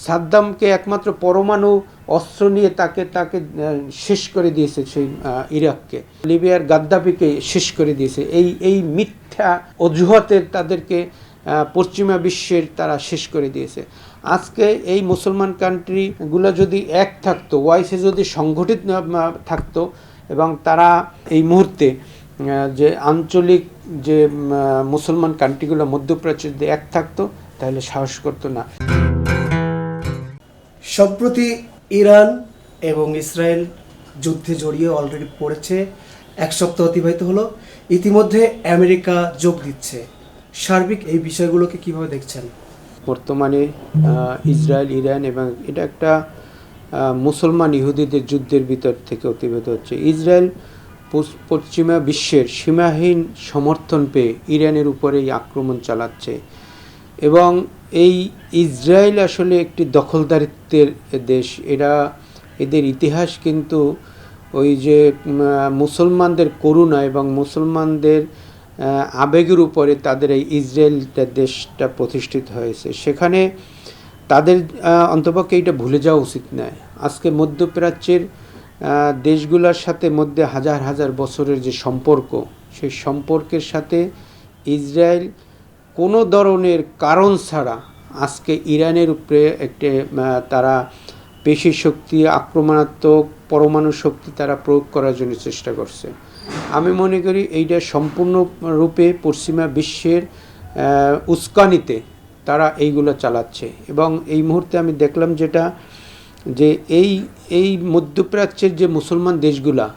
সাদ্দামকে একমাত্র পরমাণু অস্ত্র নিয়ে তাকে শেষ করে দিয়েছে সেই ইরাককে, লিবিয়ার গাদ্দাফিকে শেষ করে দিয়েছে। এই মিথ্যা অজুহাতে তাদেরকে পশ্চিমা বিশ্বের তারা শেষ করে দিয়েছে। আজকে এই মুসলমান কান্ট্রিগুলো যদি এক থাকতো, ওয়াইসে যদি সংগঠিত থাকতো এবং তারা এই মুহূর্তে যে আঞ্চলিক যে মুসলমান কান্ট্রিগুলো মধ্যপ্রাচ্যে যদি এক থাকতো তাহলে সাহস করতো না। সম্প্রতি ইরান এবং ইসরায়েল যুদ্ধে জড়িয়ে অলরেডি পড়েছে, 1 সপ্তাহ অতিবাহিত হলো, ইতিমধ্যে আমেরিকা যোগ দিচ্ছে। সার্বিক এই বিষয়গুলোকে কিভাবে দেখছেন? বর্তমানে ইসরায়েল, ইরান এবং এটা একটা মুসলমান ইহুদিদের যুদ্ধের ভিতর থেকে অতিবাহিত হচ্ছে। ইসরায়েল পশ্চিমা বিশ্বের সীমাহীন সমর্থন পেয়ে ইরানের উপরে এই আক্রমণ চালাচ্ছে এবং এই ইসরায়েল আসলে একটি দখলদারিত্বের দেশ। এদের ইতিহাস কিন্তু ওই যে মুসলমানদের করুণা এবং মুসলমানদের আবেগের উপরে তাদের এই ইসরায়েল দেশটা প্রতিষ্ঠিত হয়েছে। সেখানে তাদের অন্তপক্ষে এটা ভুলে যাওয়া উচিত নয়। আজকে মধ্যপ্রাচ্যের দেশগুলোর সাথে মধ্যে হাজার হাজার বছরের যে সম্পর্ক, সেই সম্পর্কের সাথে ইসরায়েল কোনো ধরনের কারণ ছাড়া আজকে ইরানের উপরে একটি তারা পেশি শক্তি, আক্রমণাত্মক পরমাণু শক্তি তারা প্রয়োগ করার জন্য চেষ্টা করছে। আমি মনে করি এইটা সম্পূর্ণরূপে পশ্চিমা বিশ্বের উস্কানিতে তারা এইগুলো চালাচ্ছে। এবং এই মুহূর্তে আমি দেখলাম যে এই মধ্যপ্রাচ্যের যে মুসলমান দেশগুলা,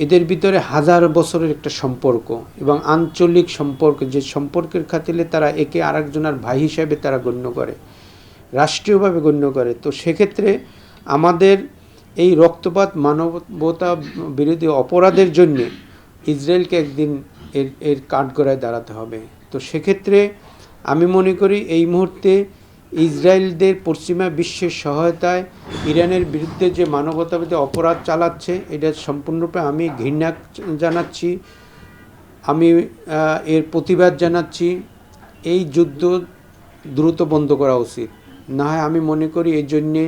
এদের ভিতরে হাজার বছরের একটা সম্পর্ক এবং আঞ্চলিক সম্পর্ক, যে সম্পর্কের খাতিরে তারা একে আরেকজনের ভাই হিসাবে তারা গণ্য করে, রাষ্ট্রীয়ভাবে গণ্য করে। তো সেক্ষেত্রে আমাদের এই রক্তপাত, মানবতা বিরোধী অপরাধের জন্য ইসরায়েলকে একদিন এর কাঠগড়ায় দাঁড়াতে হবে। তো সেক্ষেত্রে আমি মনে করি এই মুহূর্তে ইসরায়েলদের পশ্চিমা বিশ্বের সহায়তায় ইরানের বিরুদ্ধে যে মানবতাবিরোধী অপরাধ চালাচ্ছে, এটা সম্পূর্ণরূপে আমি ঘৃণা জানাচ্ছি, আমি এর প্রতিবাদ জানাচ্ছি। এই যুদ্ধ দ্রুত বন্ধ করা উচিত। না হয় আমি মনে করি এই জন্যে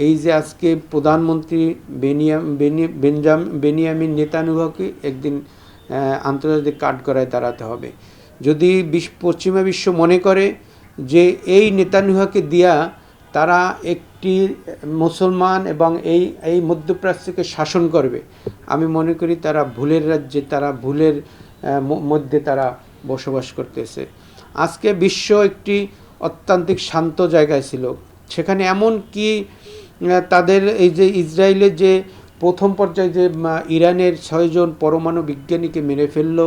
এই যে আজকে প্রধানমন্ত্রী বেনিয়ামিন নেতানিয়াহুকে একদিন আন্তর্জাতিক কাঠগড়ায় দাঁড়াতে হবে। যদি পশ্চিমা বিশ্ব মনে করে যে এই নেতানিয়াহুকে দিয়া তারা একটি মুসলমান এবং এই মধ্যপ্রাচ্যকে শাসন করবে, আমি মনে করি তারা ভুলের রাজ্যে, তারা ভুলের মধ্যে তারা বসবাস করতেছে। আজকে বিশ্ব একটি অত্যান্তিক শান্ত জায়গায় ছিল, সেখানে এমন কি তাদের এই যে ইসরায়েলের যে প্রথম পর্যায়ে যে ইরানের 6 জন পরমাণু বিজ্ঞানীকে মেরে ফেলল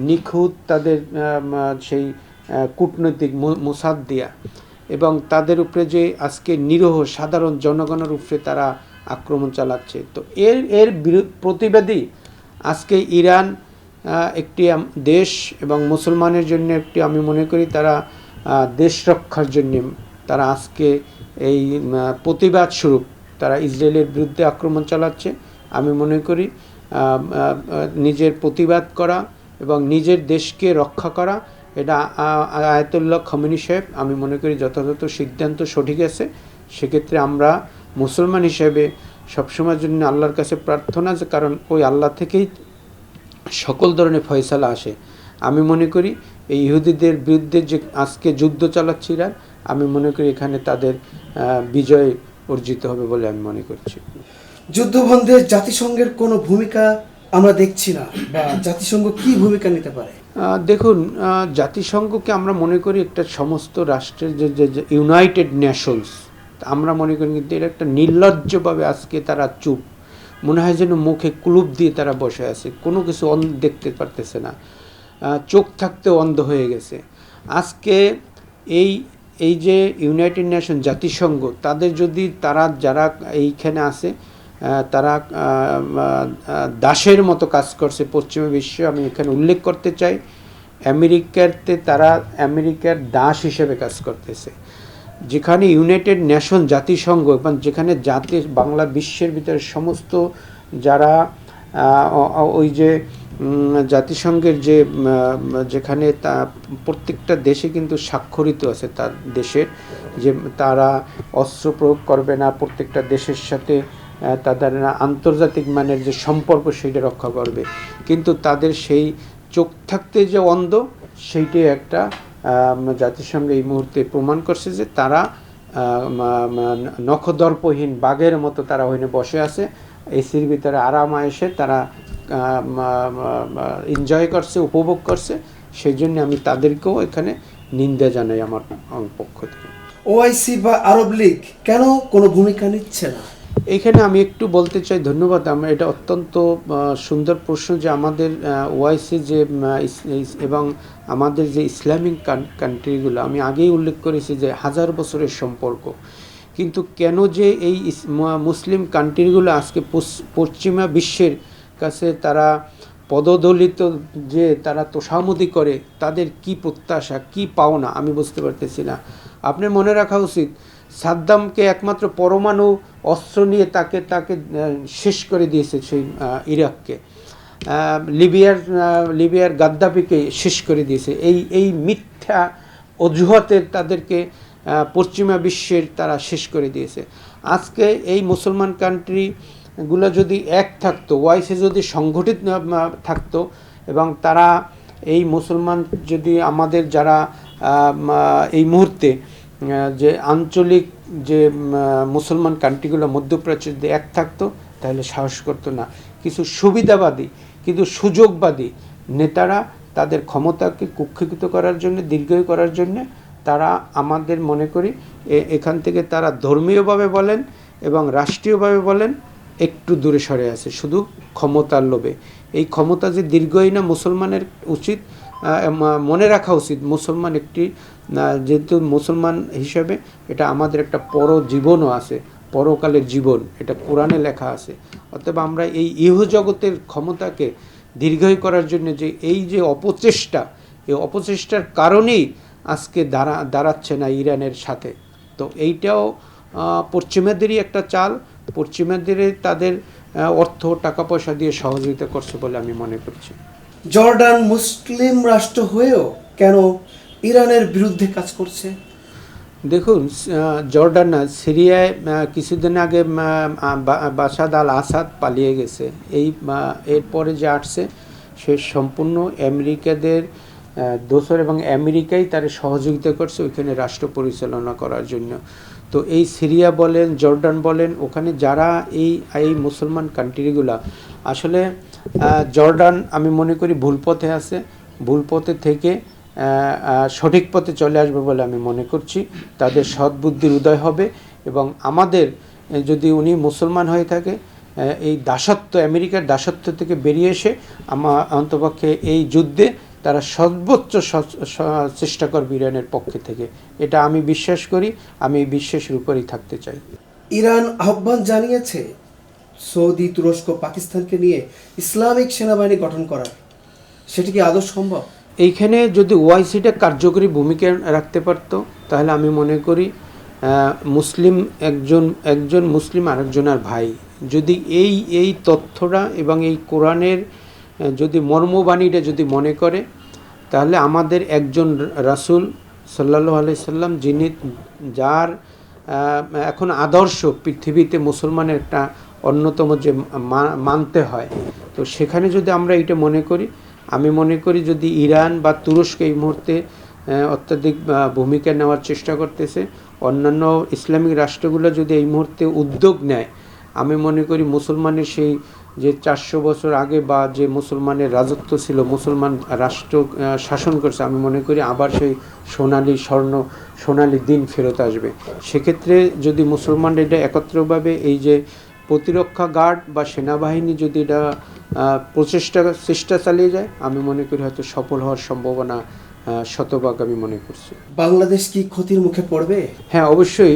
নিখুঁত তাদের সেই কূটনৈতিক মোসাদ দিয়া, এবং তাদের উপরে যে আজকে নিরীহ সাধারণ জনগণের উপরে তারা আক্রমণ চালাচ্ছে। তো এর প্রতিবাদী আজকে ইরান একটি দেশ এবং মুসলমানের জন্য একটি, আমি মনে করি তারা দেশ রক্ষার জন্য তারা আজকে এই প্রতিবাদ স্বরূপ তারা ইসরায়েলের বিরুদ্ধে আক্রমণ চালাচ্ছে। আমি মনে করি নিজের প্রতিবাদ করা এবং নিজের দেশকে রক্ষা করা, এটা আয়াতুল্লাহ খামেনি সাহেব আমি মনে করি যথাযথ সিদ্ধান্ত সঠিক আছে। সেক্ষেত্রে আমরা মুসলমান হিসেবে সবসময়ের জন্য আল্লাহর কাছে প্রার্থনা, যে কারণ ওই আল্লাহ থেকেই সকল ধরনের ফয়সালা আসে। আমি মনে করি এই ইহুদিদের বিরুদ্ধে যে আজকে যুদ্ধ চালাচ্ছে ইরান, আমি মনে করি এখানে তাদের বিজয় অর্জিত হবে বলে আমি মনে করছি। যুদ্ধবন্ধে জাতিসংঘের কোনো ভূমিকা আমরা দেখছি না, বা জাতিসংঘ কি ভূমিকা নিতে পারে? দেখুন, জাতিসংঘকে আমরা মনে করি একটা সমস্ত রাষ্ট্রের যে ইউনাইটেড নেশনস, আমরা মনে করি, কিন্তু এটা একটা নির্লজ্জভাবে আজকে তারা চুপ, মনে হয় যেন মুখে কুলুপ দিয়ে তারা বসে আছে, কোনো কিছু দেখতে পারতেছে না, চোখ থাকতেও অন্ধ হয়ে গেছে। আজকে এই যে ইউনাইটেড নেশন জাতিসংঘ, তাদের যদি তারা যারা এইখানে আছে তারা দাসের মতো কাজ করছে পশ্চিমা বিশ্ব। আমি এখানে উল্লেখ করতে চাই, তারা আমেরিকার দাস হিসেবে কাজ করতেছে। যেখানে ইউনাইটেড নেশন জাতিসংঘ এবং যেখানে বাংলা বিশ্বের ভিতরে সমস্ত যারা ওই যে জাতিসংঘের যে যেখানে তা প্রত্যেকটা দেশে কিন্তু স্বাক্ষরিত আছে তার দেশের, যে তারা অস্ত্র প্রয়োগ করবে না, প্রত্যেকটা দেশের সাথে তাদের আন্তর্জাতিক মানের যে সম্পর্ক সেইটা রক্ষা করবে। কিন্তু তাদের সেই চোখ থাকতে যে অন্ধ, সেইটাই একটা জাতিসংঘ এই মুহূর্তে প্রমাণ করছে যে তারা নখদর্পহীন বাঘের মতো তারা ওখানে বসে আছে, এসির ভিতরে আরাম এসে তারা এনজয় করছে, উপভোগ করছে। সেই জন্য আমি তাদেরকেও এখানে নিন্দা জানাই আমার পক্ষ থেকে। ওআইসি বা আরব লীগ কেন কোনো ভূমিকা নিচ্ছে না? এখানে আমি একটু বলতে চাই, ধন্যবাদ। এটা অত্যন্ত সুন্দর প্রশ্ন যে আমাদের ওআইসি যে এবং আমাদের যে ইসলামিক কান্ট্রিগুলো, আমি আগেই উল্লেখ করেছি যে হাজার বছরের সম্পর্ক, কিন্তু কেন যে এই মুসলিম কান্ট্রিগুলো আজকে পশ্চিমা বিশ্বের কাছে তারা পদদলিত, যে তারা তোষামোদি করে, তাদের কি প্রত্যাশা, কি পাওনা আমি বুঝতে পারতেছি না। আপনার মনে রাখা উচিত, সাদ্দামকে একমাত্র পরমাণু অস্ত্র নিয়ে তাকে শেষ করে দিয়েছে সেই ইরাককে, লিবিয়ার গাদ্দাফিকে শেষ করে দিয়েছে। এই মিথ্যা অজুহাতে তাদেরকে পশ্চিমা বিশ্বের তারা শেষ করে দিয়েছে। আজকে এই মুসলমান কান্ট্রিগুলো যদি এক থাকতো, ওআইসি যদি সংগঠিত থাকতো, এবং তারা এই মুসলমান যদি আমাদের যারা এই মুহূর্তে যে আঞ্চলিক যে মুসলমান কান্ট্রিগুলো মধ্যপ্রাচ্যে যদি এক থাকতো, তাহলে সাহস করতো না। কিছু সুবিধাবাদী, কিন্তু সুযোগবাদী নেতারা তাদের ক্ষমতাকে কুক্ষিগত করার জন্য, দীর্ঘায়ু করার জন্য, তারা আমাদের মনে করি এখান থেকে তারা ধর্মীয়ভাবে বলেন এবং রাষ্ট্রীয়ভাবে বলেন একটু দূরে সরে আছে, শুধু ক্ষমতার লোভে। এই ক্ষমতা যে দীর্ঘই না, মুসলমানের উচিত মনে রাখা উচিত, মুসলমান একটি, যেহেতু মুসলমান হিসাবে এটা আমাদের একটা পরজীবনও আছে, পরকালের জীবন, এটা কোরআনে লেখা আছে। অতএব আমরা এই ইহজগতের ক্ষমতাকে দীর্ঘায়ু করার জন্য যে এই যে অপচেষ্টা, এই অপচেষ্টার কারণেই আজকে দাঁড়াচ্ছে না ইরানের সাথে। তো এইটাও পশ্চিমাদেরই একটা চাল, পশ্চিমাদের তাদের অর্থ টাকা পয়সা দিয়ে সহযোগিতা করছে বলে আমি মনে করছি। জর্ডান মুসলিম রাষ্ট্র হয়েও কেন ইরানের বিরুদ্ধে কাজ করছে? দেখুন, জর্ডান না, সিরিয়ায় কিছুদিন আগে বাশার আল আসাদ পালিয়ে গেছে। এরপরে যে আসছে সে সম্পূর্ণ আমেরিকাদের দোসর, এবং আমেরিকাই তার সহযোগিতা করছে ওইখানে রাষ্ট্র পরিচালনা করার জন্য। তো এই সিরিয়া বলেন, জর্ডান বলেন, ওখানে যারা এই মুসলমান কান্ট্রিগুলা, আসলে জর্ডান আমি মনে করি ভুল পথে আছে, ভুল পথে থেকে সঠিক পথে চলে আসবে বলে আমি মনে করছি। তাদের সদ্বুদ্ধির উদয় হবে, এবং আমাদের যদি উনি মুসলমান হয়ে থাকে, এই দাসত্ব, আমেরিকার দাসত্ব থেকে বেরিয়ে এসে অন্তপক্ষে এই যুদ্ধে তারা সর্বোচ্চ চেষ্টা করবে ইরানের পক্ষে থেকে। এটা আমি বিশ্বাস করি, আমি এই বিশ্বাসের উপরেই থাকতে চাই। ইরান আহ্বান জানিয়েছে সৌদি, তুরস্ক, পাকিস্তানকে নিয়ে ইসলামিক সেনাবাহিনী গঠন করার, সেটি কি আদৌ সম্ভব? এইখানে যদি ওআইসিটা কার্যকরী ভূমিকা রাখতে পারতো, তাহলে আমি মনে করি মুসলিম একজন মুসলিম আরেকজনের ভাই, যদি এই তথ্যটা এবং এই কোরআনের যদি মর্মবাণীটা যদি মনে করে, তাহলে আমাদের একজন রাসূল সাল্লাল্লাহু আলাইহি সাল্লাম, যিনি যার এখন আদর্শ পৃথিবীতে মুসলমানের একটা অন্যতম যে মানতে হয়, তো সেখানে যদি আমরা এটা মনে করি, আমি মনে করি যদি ইরান বা তুরস্ক এই মুহূর্তে অত্যাধিক ভূমিকা নেওয়ার চেষ্টা করতেছে, অন্যান্য ইসলামিক রাষ্ট্রগুলো যদি এই মুহূর্তে উদ্যোগ নেয়, আমি মনে করি মুসলমানের সেই যে 400 বছর আগে বা যে মুসলমানের রাজত্ব ছিল, মুসলমান রাষ্ট্র শাসন করছে, আমি মনে করি আবার সেই সোনালি দিন ফেরত আসবে। সেক্ষেত্রে যদি মুসলমানরা এটা একত্রভাবে এই যে প্রতিরক্ষা গার্ড বা সেনাবাহিনী যদি এটা চেষ্টা চালিয়ে যায়, আমি মনে করি হয়তো সফল হওয়ার সম্ভাবনা শতভাগ আমি মনে করছি। বাংলাদেশ কি ক্ষতির মুখে পড়বে? হ্যাঁ, অবশ্যই।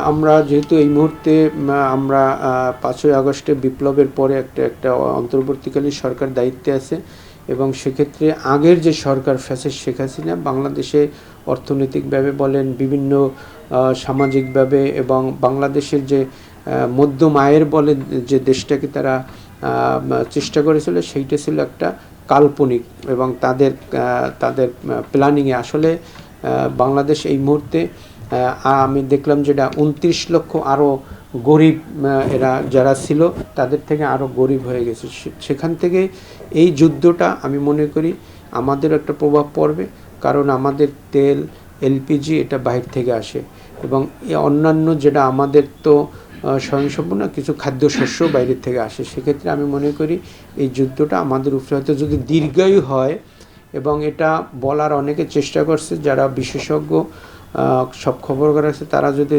আমরা যেহেতু এই মুহূর্তে আমরা 5ই আগস্টে বিপ্লবের পরে একটা অন্তর্বর্তীকালীন সরকার দায়িত্বে আছে, এবং সেক্ষেত্রে আগের যে সরকার ফ্যাসিস্ট শেখ হাসিনা বাংলাদেশে অর্থনৈতিকভাবে বলেন, বিভিন্ন সামাজিকভাবে, এবং বাংলাদেশের যে মধ্যম আয়ের বলে যে দেশটাকে তারা চেষ্টা করেছিল সেইটা ছিল একটা কাল্পনিক, এবং তাদের প্ল্যানিংয়ে আসলে বাংলাদেশ এই মুহূর্তে আমি দেখলাম যেটা 29 লক্ষ আরও গরিব, এরা যারা ছিল তাদের থেকে আরও গরিব হয়ে গেছে। সেখান থেকে এই যুদ্ধটা আমি মনে করি আমাদের একটা প্রভাব পড়বে, কারণ আমাদের তেল, এলপিজি এটা বাইরে থেকে আসে, এবং অন্যান্য যেটা আমাদের তো স্বয়ংসম্পূর্ণ কিছু খাদ্যশস্য বাইরের থেকে আসে। সেক্ষেত্রে আমি মনে করি এই যুদ্ধটা আমাদের উপরে হয়তো যদি দীর্ঘায়ু হয়, এবং এটা বলার অনেকে চেষ্টা করছে, যারা বিশেষজ্ঞ সব খবর আছে তারা যদি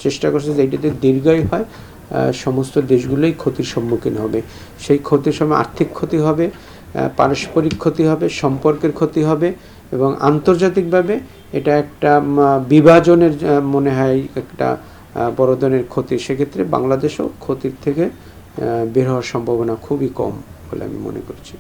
চেষ্টা করছে যে এইটাতে দীর্ঘায়ু হয়, সমস্ত দেশগুলোই ক্ষতির সম্মুখীন হবে। সেই ক্ষতির সময় আর্থিক ক্ষতি হবে, পারস্পরিক ক্ষতি হবে, সম্পর্কের ক্ষতি হবে, এবং আন্তর্জাতিকভাবে এটা একটা বিভাজনের মনে হয় একটা বড় ধরনের ক্ষতি। সেক্ষেত্রে বাংলাদেশও ক্ষতির থেকে বের হওয়ার সম্ভাবনা খুবই কম বলে আমি মনে করছি।